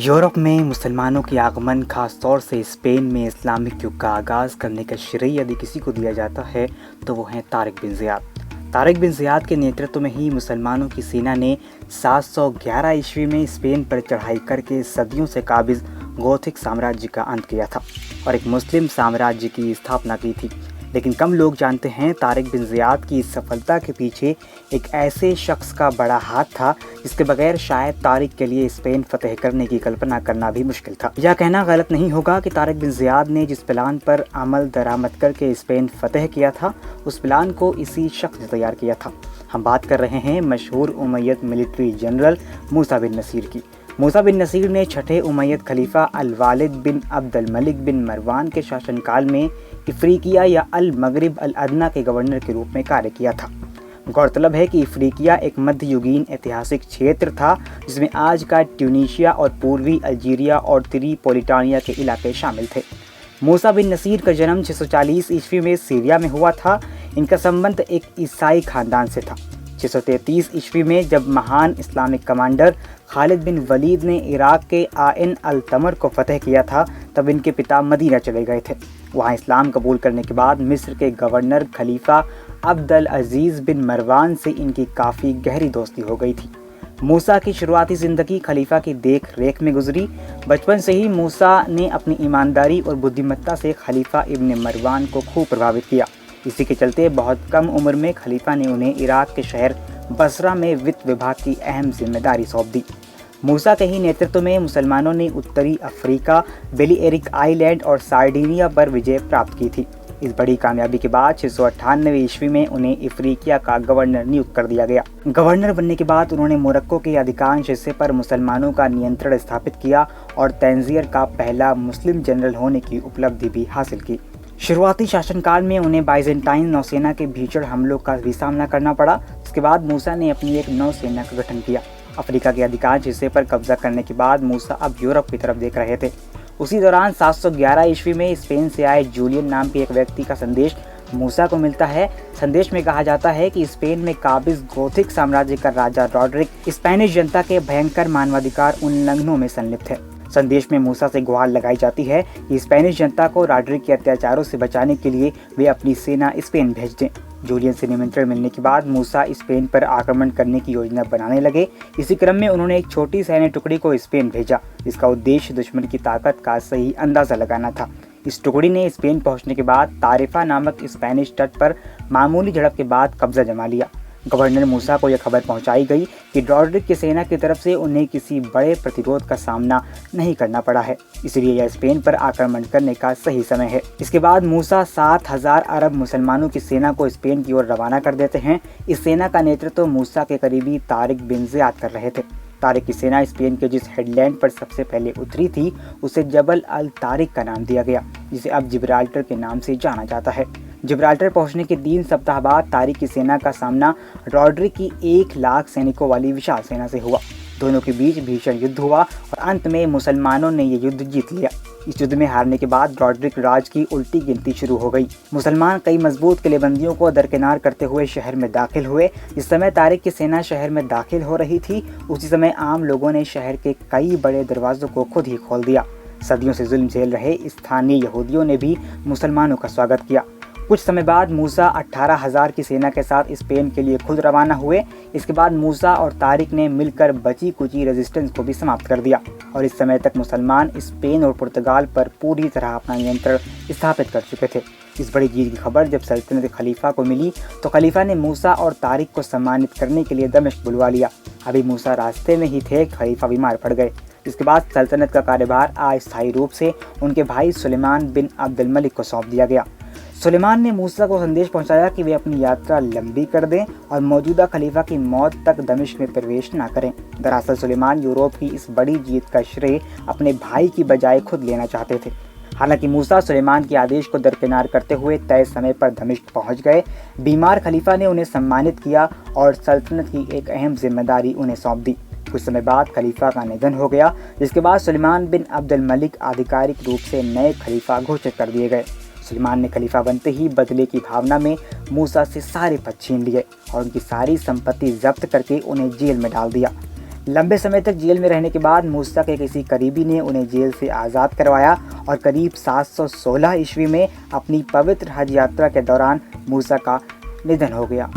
Europe में मुसलमानों के आगमन, खास तौर से स्पेन में इस्लामिक युग का आगाज़ करने का श्रेय यदि किसी को दिया जाता है तो वो हैं Tariq bin Ziyad. Tariq bin Ziyad के नेतृत्व में ही मुसलमानों की सेना ने 711 ईस्वी में स्पेन पर चढ़ाई करके सदियों से काबिज़ गोथिक साम्राज्य का अंत किया था और एक मुस्लिम साम्राज्य की स्थापना की थी। लेकिन कम लोग जानते हैं तारिक बिन ज़ियाद की इस सफलता के पीछे एक ऐसे शख्स का बड़ा हाथ था जिसके बगैर शायद तारिक के लिए स्पेन फतेह करने की कल्पना करना भी मुश्किल था। यह कहना गलत नहीं होगा कि तारिक बिन ज़ियाद ने जिस प्लान पर अमल दरामद करके स्पेन फतेह किया था उस प्लान को इसी शख्स ने तैयार किया था। हम बात कर रहे हैं मशहूर उमैयद मिलिट्री जनरल मूसा बिन नसीर की। मूसा बिन नसीर ने छठे उमैयद खलीफा अल वालिद बिन अब्दुल मलिक बिन मरवान के शासनकाल में इफ्रीकिया या अल मगरिब अल अदना के गवर्नर के रूप में कार्य किया था। गौरतलब है कि इफ्रीकिया एक मध्ययुगीन ऐतिहासिक क्षेत्र था जिसमें आज का ट्यूनीशिया और पूर्वी अल्जीरिया और त्रिपोलिटानिया के इलाके शामिल थे। मूसा बिन नसीर का जन्म 640 ईस्वी में सीरिया में हुआ था। इनका संबंध एक ईसाई खानदान से था। 633 ईस्वी में जब महान इस्लामिक कमांडर खालिद बिन वलीद ने इराक के आइन अल तमर को फतेह किया था तब इनके पिता मदीना चले गए थे। वहाँ इस्लाम कबूल करने के बाद मिस्र के गवर्नर खलीफा अब्दुल अजीज़ बिन मरवान से इनकी काफ़ी गहरी दोस्ती हो गई थी। मूसा की शुरुआती ज़िंदगी खलीफा की देख रेख में गुजरी। बचपन से ही मूसा ने अपनी ईमानदारी और बुद्धिमत्ता से खलीफा इब्न मरवान को खूब प्रभावित किया। इसी के चलते बहुत कम उम्र में खलीफा ने उन्हें इराक के शहर बसरा में वित्त विभाग की अहम जिम्मेदारी सौंप दी। मूसा के ही नेतृत्व में मुसलमानों ने उत्तरी अफ्रीका, बेलिएरिक आइलैंड और सार्डिनिया पर विजय प्राप्त की थी। इस बड़ी कामयाबी के बाद 698 ईस्वी में उन्हें इफ्रीकिया का गवर्नर नियुक्त कर दिया गया। गवर्नर बनने के बाद उन्होंने मोरक्को के अधिकांश हिस्से पर मुसलमानों का नियंत्रण स्थापित किया और तंजीर का पहला मुस्लिम जनरल होने की उपलब्धि भी हासिल की। शुरुआती शासनकाल में उन्हें बाइजेंटाइन नौसेना के भीषण हमलों का भी सामना करना पड़ा। इसके बाद मूसा ने अपनी एक नौसेना का गठन किया। अफ्रीका के अधिकांश हिस्से पर कब्जा करने के बाद मूसा अब यूरोप की तरफ देख रहे थे। उसी दौरान 711 ईस्वी में स्पेन से आए जूलियन नाम के एक व्यक्ति का संदेश मूसा को मिलता है। संदेश में कहा जाता है कि स्पेन में काबिज गोथिक साम्राज्य का राजा रॉड्रिक स्पेनिश जनता के भयंकर मानवाधिकार उल्लंघनों में संलिप्त है। संदेश में मूसा से गुहार लगाई जाती है कि स्पेनिश जनता को रॉड्रिक के अत्याचारों से बचाने के लिए वे अपनी सेना स्पेन भेज दें। जूलियन से निमंत्रण मिलने के बाद मूसा स्पेन पर आक्रमण करने की योजना बनाने लगे। इसी क्रम में उन्होंने एक छोटी सैन्य टुकड़ी को स्पेन भेजा जिसका उद्देश्य दुश्मन की ताकत का सही अंदाजा लगाना था। इस टुकड़ी ने स्पेन पहुंचने के बाद तारिफा नामक स्पेनिश तट पर मामूली झड़प के बाद कब्जा जमा लिया। गवर्नर मूसा को यह खबर पहुंचाई गई कि रॉड्रिक की सेना की तरफ से उन्हें किसी बड़े प्रतिरोध का सामना नहीं करना पड़ा है, इसलिए यह स्पेन पर आक्रमण करने का सही समय है। इसके बाद मूसा 7000 अरब मुसलमानों की सेना को स्पेन की ओर रवाना कर देते हैं। इस सेना का नेतृत्व मूसा के करीबी तारिक बिन ज़ियाद कर रहे थे। तारिक की सेना स्पेन के जिस हेडलैंड पर सबसे पहले उतरी थी उसे जबल अल तारिक का नाम दिया गया, जिसे अब जिब्राल्टर के नाम से जाना जाता है। जिब्राल्टर पहुंचने के 3 सप्ताह बाद तारिक की सेना का सामना रॉड्रिक की 1 लाख सैनिकों वाली विशाल सेना से हुआ। दोनों के बीच भीषण युद्ध हुआ और अंत में मुसलमानों ने ये युद्ध जीत लिया। इस युद्ध में हारने के बाद रॉड्रिक राज की उल्टी गिनती शुरू हो गई। मुसलमान कई मजबूत किलेबंदियों को दरकिनार करते हुए शहर में दाखिल हुए। जिस समय तारिक की सेना शहर में दाखिल हो रही थी उसी समय आम लोगों ने शहर के कई बड़े दरवाजों को खुद ही खोल दिया। सदियों से जुल्म झेल रहे स्थानीय यहूदियों ने भी मुसलमानों का स्वागत किया। कुछ समय बाद मूसा 18,000 की सेना के साथ स्पेन के लिए खुद रवाना हुए। इसके बाद मूसा और तारिक ने मिलकर बची कुची रेजिस्टेंस को भी समाप्त कर दिया और इस समय तक मुसलमान स्पेन और पुर्तगाल पर पूरी तरह अपना नियंत्रण स्थापित कर चुके थे। इस बड़ी जीत की खबर जब सल्तनत खलीफा को मिली तो खलीफा ने मूसा और तारिक को सम्मानित करने के लिए दमिश्क बुलवा लिया। अभी मूसा रास्ते में ही थे, खलीफा बीमार पड़ गए। इसके बाद सल्तनत का कार्यभार अस्थायी रूप से उनके भाई सुलेमान बिन अब्दुल मलिक को सौंप दिया गया। सुलेमान ने मूसा को संदेश पहुंचाया कि वे अपनी यात्रा लंबी कर दें और मौजूदा खलीफा की मौत तक दमिश्क में प्रवेश न करें। दरअसल सुलेमान यूरोप की इस बड़ी जीत का श्रेय अपने भाई की बजाय खुद लेना चाहते थे। हालांकि मूसा सुलेमान के आदेश को दरकिनार करते हुए तय समय पर दमिश्क पहुंच गए। बीमार खलीफा ने उन्हें सम्मानित किया और सल्तनत की एक अहम जिम्मेदारी उन्हें सौंप दी। कुछ समय बाद खलीफा का निधन हो गया, जिसके बाद सुलेमान बिन अब्दुल मलिक आधिकारिक रूप से नए खलीफा घोषित कर दिए गए। सुलेमान ने खलीफा बनते ही बदले की भावना में मूसा से सारे पद छीन लिए और उनकी सारी संपत्ति जब्त करके उन्हें जेल में डाल दिया। लंबे समय तक जेल में रहने के बाद मूसा के किसी करीबी ने उन्हें जेल से आज़ाद करवाया और करीब 716 ईस्वी में अपनी पवित्र हज यात्रा के दौरान मूसा का निधन हो गया।